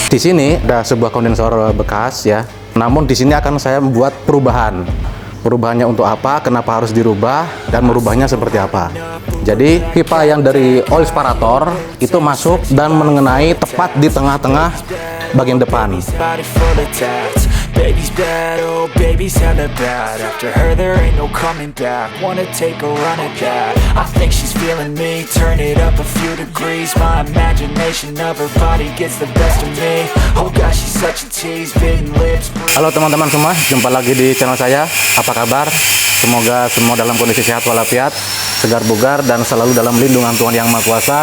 Di sini ada sebuah kondensor bekas ya. Namun di sini akan saya membuat perubahan. Perubahannya untuk apa, kenapa harus dirubah, dan merubahnya seperti apa. Jadi pipa yang dari oil separator itu masuk dan mengenai tepat di tengah-tengah bagian depan. Baby's bad, oh baby's hella bad. After her there ain't no coming back. Wanna take a run at that. I think she's feeling me. Turn it up a few degrees. My imagination of her body gets the best of me. Oh gosh, she's such a tease. Bitten lips. Halo teman-teman semua, jumpa lagi di channel saya. Apa kabar? Semoga semua dalam kondisi sehat walafiat, segar bugar, dan selalu dalam lindungan Tuhan Yang Maha Kuasa,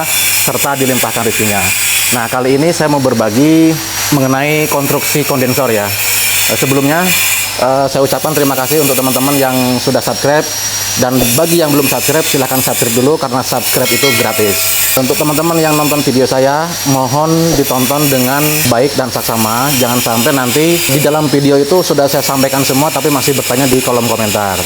serta dilimpahkan rezekinya. Nah, kali ini saya mau berbagi mengenai konstruksi kondensor ya. Sebelumnya saya ucapkan terima kasih untuk teman-teman yang sudah subscribe, dan bagi yang belum subscribe silahkan subscribe dulu karena subscribe itu gratis. Untuk teman-teman yang nonton video saya, mohon ditonton dengan baik dan saksama. Jangan sampai nanti di dalam video itu sudah saya sampaikan semua tapi masih bertanya di kolom komentar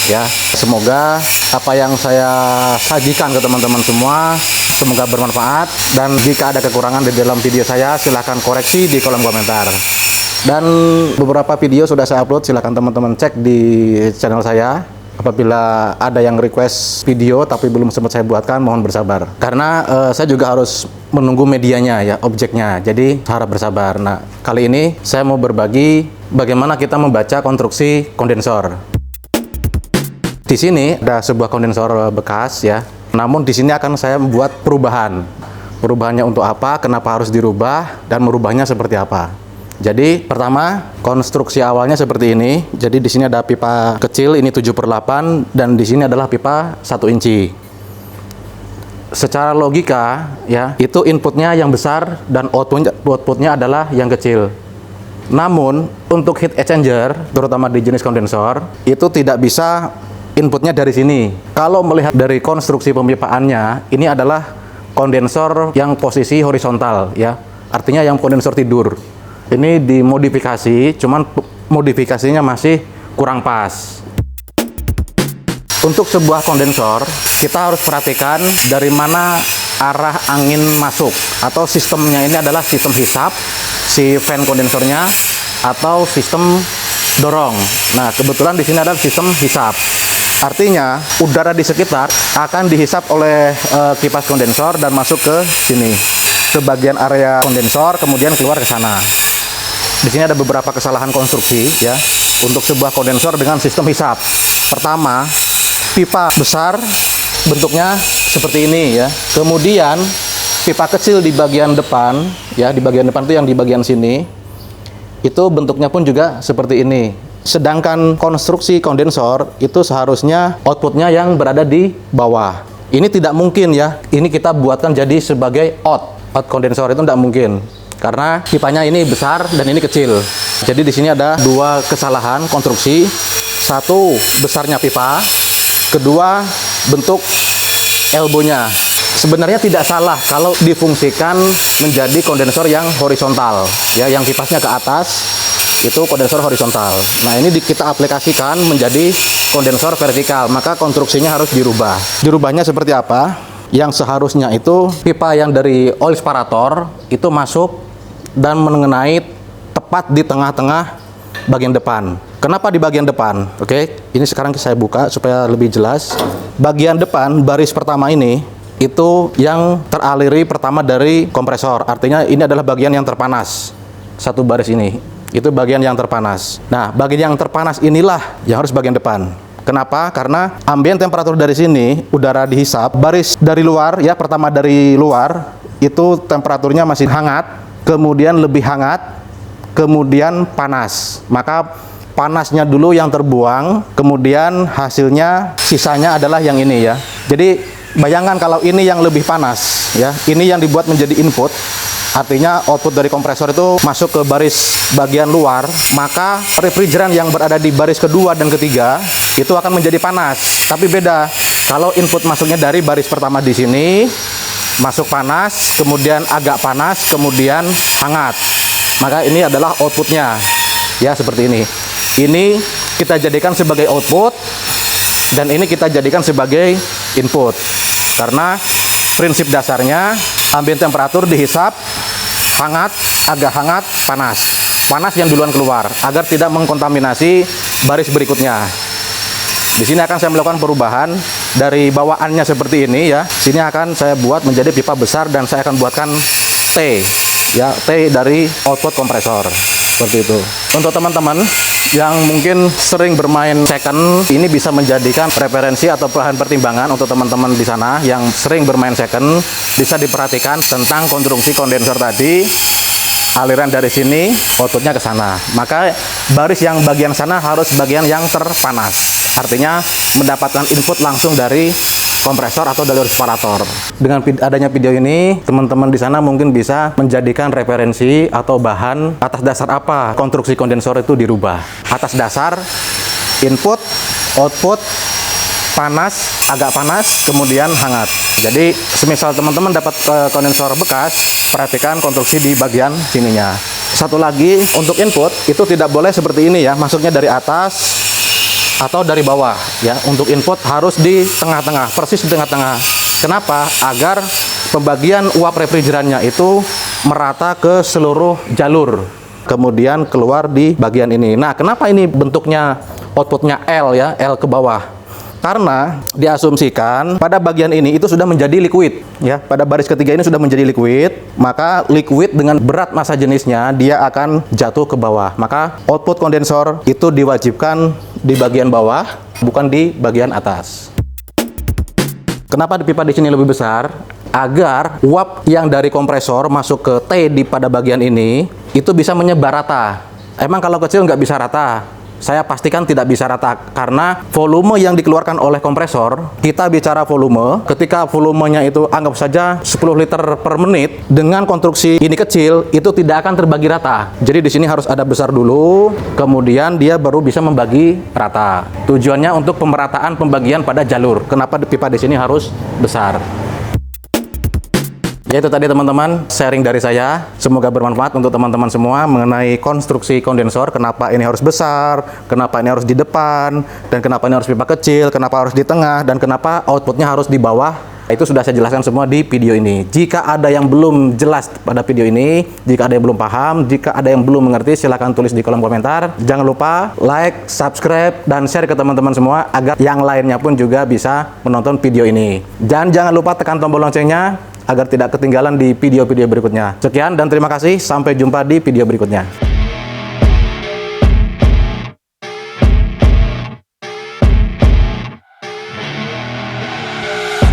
ya. Semoga apa yang saya sajikan ke teman-teman semua semoga bermanfaat, dan jika ada kekurangan di dalam video saya silahkan koreksi di kolom komentar. Dan beberapa video sudah saya upload, silahkan teman-teman cek di channel saya. Apabila ada yang request video tapi belum sempat saya buatkan, mohon bersabar. Karena saya juga harus menunggu medianya ya, objeknya. Jadi harap bersabar. Nah, kali ini saya mau berbagi bagaimana kita membaca konstruksi kondensor. Di sini ada sebuah kondensor bekas ya. Namun di sini akan saya membuat perubahan. Perubahannya untuk apa, kenapa harus dirubah, dan merubahnya seperti apa. Jadi pertama, konstruksi awalnya seperti ini. Jadi di sini ada pipa kecil, ini 7/8, dan di sini adalah pipa 1 inci. Secara logika ya, itu inputnya yang besar dan outputnya adalah yang kecil. Namun untuk heat exchanger, terutama di jenis kondensor, itu tidak bisa inputnya dari sini. Kalau melihat dari konstruksi pemipaannya, ini adalah kondensor yang posisi horizontal ya. Artinya yang kondensor tidur. Ini dimodifikasi, cuman modifikasinya masih kurang pas. Untuk sebuah kondensor, kita harus perhatikan dari mana arah angin masuk, atau sistemnya ini adalah sistem hisap, si fan kondensornya, atau sistem dorong. Nah, kebetulan di sini adalah sistem hisap. Artinya, udara di sekitar akan dihisap oleh kipas kondensor dan masuk ke sini, ke bagian area kondensor, kemudian keluar ke sana. Di sini ada beberapa kesalahan konstruksi ya untuk sebuah kondensor dengan sistem hisap. Pertama, pipa besar bentuknya seperti ini ya. Kemudian pipa kecil di bagian depan ya, di bagian depan itu yang di bagian sini, itu bentuknya pun juga seperti ini. Sedangkan konstruksi kondensor itu seharusnya outputnya yang berada di bawah. Ini tidak mungkin ya. Ini kita buatkan jadi sebagai out kondensor, itu tidak mungkin. Karena pipanya ini besar dan ini kecil. Jadi di sini ada dua kesalahan konstruksi. Satu, besarnya pipa. Kedua, bentuk elbow-nya. Sebenarnya tidak salah kalau difungsikan menjadi kondensor yang horizontal. Ya, yang kipasnya ke atas itu kondensor horizontal. Nah, ini kita aplikasikan menjadi kondensor vertikal. Maka konstruksinya harus dirubah. Dirubahnya seperti apa? Yang seharusnya itu pipa yang dari oil separator itu masuk dan mengenai tepat di tengah-tengah bagian depan. Kenapa di bagian depan? Oke, ini sekarang saya buka supaya lebih jelas. Bagian depan, baris pertama ini, itu yang teraliri pertama dari kompresor. Artinya ini adalah bagian yang terpanas. Satu baris ini, itu bagian yang terpanas. Nah, bagian yang terpanas inilah yang harus bagian depan. Kenapa? Karena ambien temperatur dari sini, udara dihisap, baris dari luar ya, pertama dari luar, itu temperaturnya masih hangat, kemudian lebih hangat, kemudian panas. Maka panasnya dulu yang terbuang, kemudian hasilnya sisanya adalah yang ini ya. Jadi bayangkan kalau ini yang lebih panas ya, ini yang dibuat menjadi input. Artinya output dari kompresor itu masuk ke baris bagian luar, maka refrigeran yang berada di baris kedua dan ketiga itu akan menjadi panas. Tapi beda, kalau input masuknya dari baris pertama di sini, masuk panas, kemudian agak panas, kemudian hangat. Maka ini adalah outputnya. Ya, seperti ini. Ini kita jadikan sebagai output, dan ini kita jadikan sebagai input. Karena prinsip dasarnya ambien temperatur dihisap, hangat, agak hangat, panas. Panas yang duluan keluar agar tidak mengkontaminasi baris berikutnya. Di sini akan saya melakukan perubahan dari bawaannya seperti ini ya. Sini akan saya buat menjadi pipa besar dan saya akan buatkan T ya, T dari output kompresor. Seperti itu. Untuk teman-teman yang mungkin sering bermain second, ini bisa menjadikan referensi atau bahan pertimbangan untuk teman-teman di sana yang sering bermain second. Bisa diperhatikan tentang konstruksi kondensor tadi. Aliran dari sini, outputnya ke sana. Maka baris yang bagian sana harus bagian yang terpanas. Artinya mendapatkan input langsung dari kompresor atau dari separator. Dengan adanya video ini, teman-teman di sana mungkin bisa menjadikan referensi atau bahan atas dasar apa konstruksi kondensor itu dirubah. Atas dasar input, output, panas, agak panas, kemudian hangat. Jadi, semisal teman-teman dapat kondensor bekas, perhatikan konstruksi di bagian sininya. Satu lagi, untuk input itu tidak boleh seperti ini ya, masuknya dari atas atau dari bawah ya. Untuk input harus di tengah-tengah, persis di tengah-tengah. Kenapa? Agar pembagian uap refrigerannya itu merata ke seluruh jalur, kemudian keluar di bagian ini. Nah, kenapa ini bentuknya outputnya L ya, L ke bawah? Karena diasumsikan pada bagian ini itu sudah menjadi liquid ya. Pada baris ketiga ini sudah menjadi liquid, maka liquid dengan berat massa jenisnya dia akan jatuh ke bawah. Maka output kondensor itu diwajibkan di bagian bawah, bukan di bagian atas. Kenapa pipa di sini lebih besar? Agar uap yang dari kompresor masuk ke T pada bagian ini itu bisa menyebar rata. Emang kalau kecil nggak bisa rata? Saya pastikan tidak bisa rata karena volume yang dikeluarkan oleh kompresor, kita bicara volume, ketika volumenya itu anggap saja 10 liter per menit, dengan konstruksi ini kecil, itu tidak akan terbagi rata. Jadi di sini harus ada besar dulu, kemudian dia baru bisa membagi rata. Tujuannya untuk pemerataan pembagian pada jalur. Kenapa pipa di sini harus besar? Ya, itu tadi teman-teman sharing dari saya. Semoga bermanfaat untuk teman-teman semua mengenai konstruksi kondensor. Kenapa ini harus besar, kenapa ini harus di depan, dan kenapa ini harus pipa kecil, kenapa harus di tengah, dan kenapa outputnya harus di bawah. Itu sudah saya jelaskan semua di video ini. Jika ada yang belum jelas pada video ini, jika ada yang belum paham, jika ada yang belum mengerti, silahkan tulis di kolom komentar. Jangan lupa like, subscribe, dan share ke teman-teman semua agar yang lainnya pun juga bisa menonton video ini. Dan jangan lupa tekan tombol loncengnya agar tidak ketinggalan di video-video berikutnya. Sekian dan terima kasih. Sampai jumpa di video berikutnya.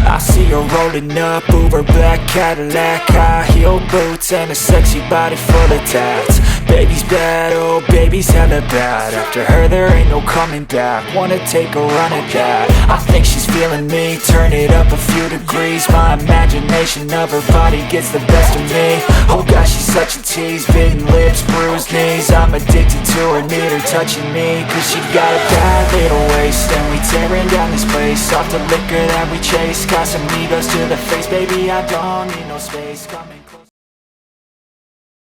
I see her rolling up, Uber black Cadillac, high heel boots and a sexy body full of tats. Baby's bad, oh baby's hella bad. After her there ain't no coming back. Wanna take a run at that. I think she's feeling me, turn it up a few degrees. My imagination of her body gets the best of me. Oh gosh, she's such a tease, bitten lips, bruised knees. I'm addicted to her, need her touching me. Cause she got a bad little waist, and we tearing down this place. Off the liquor that we chase, Casamigos to the face, baby I don't need no space. Come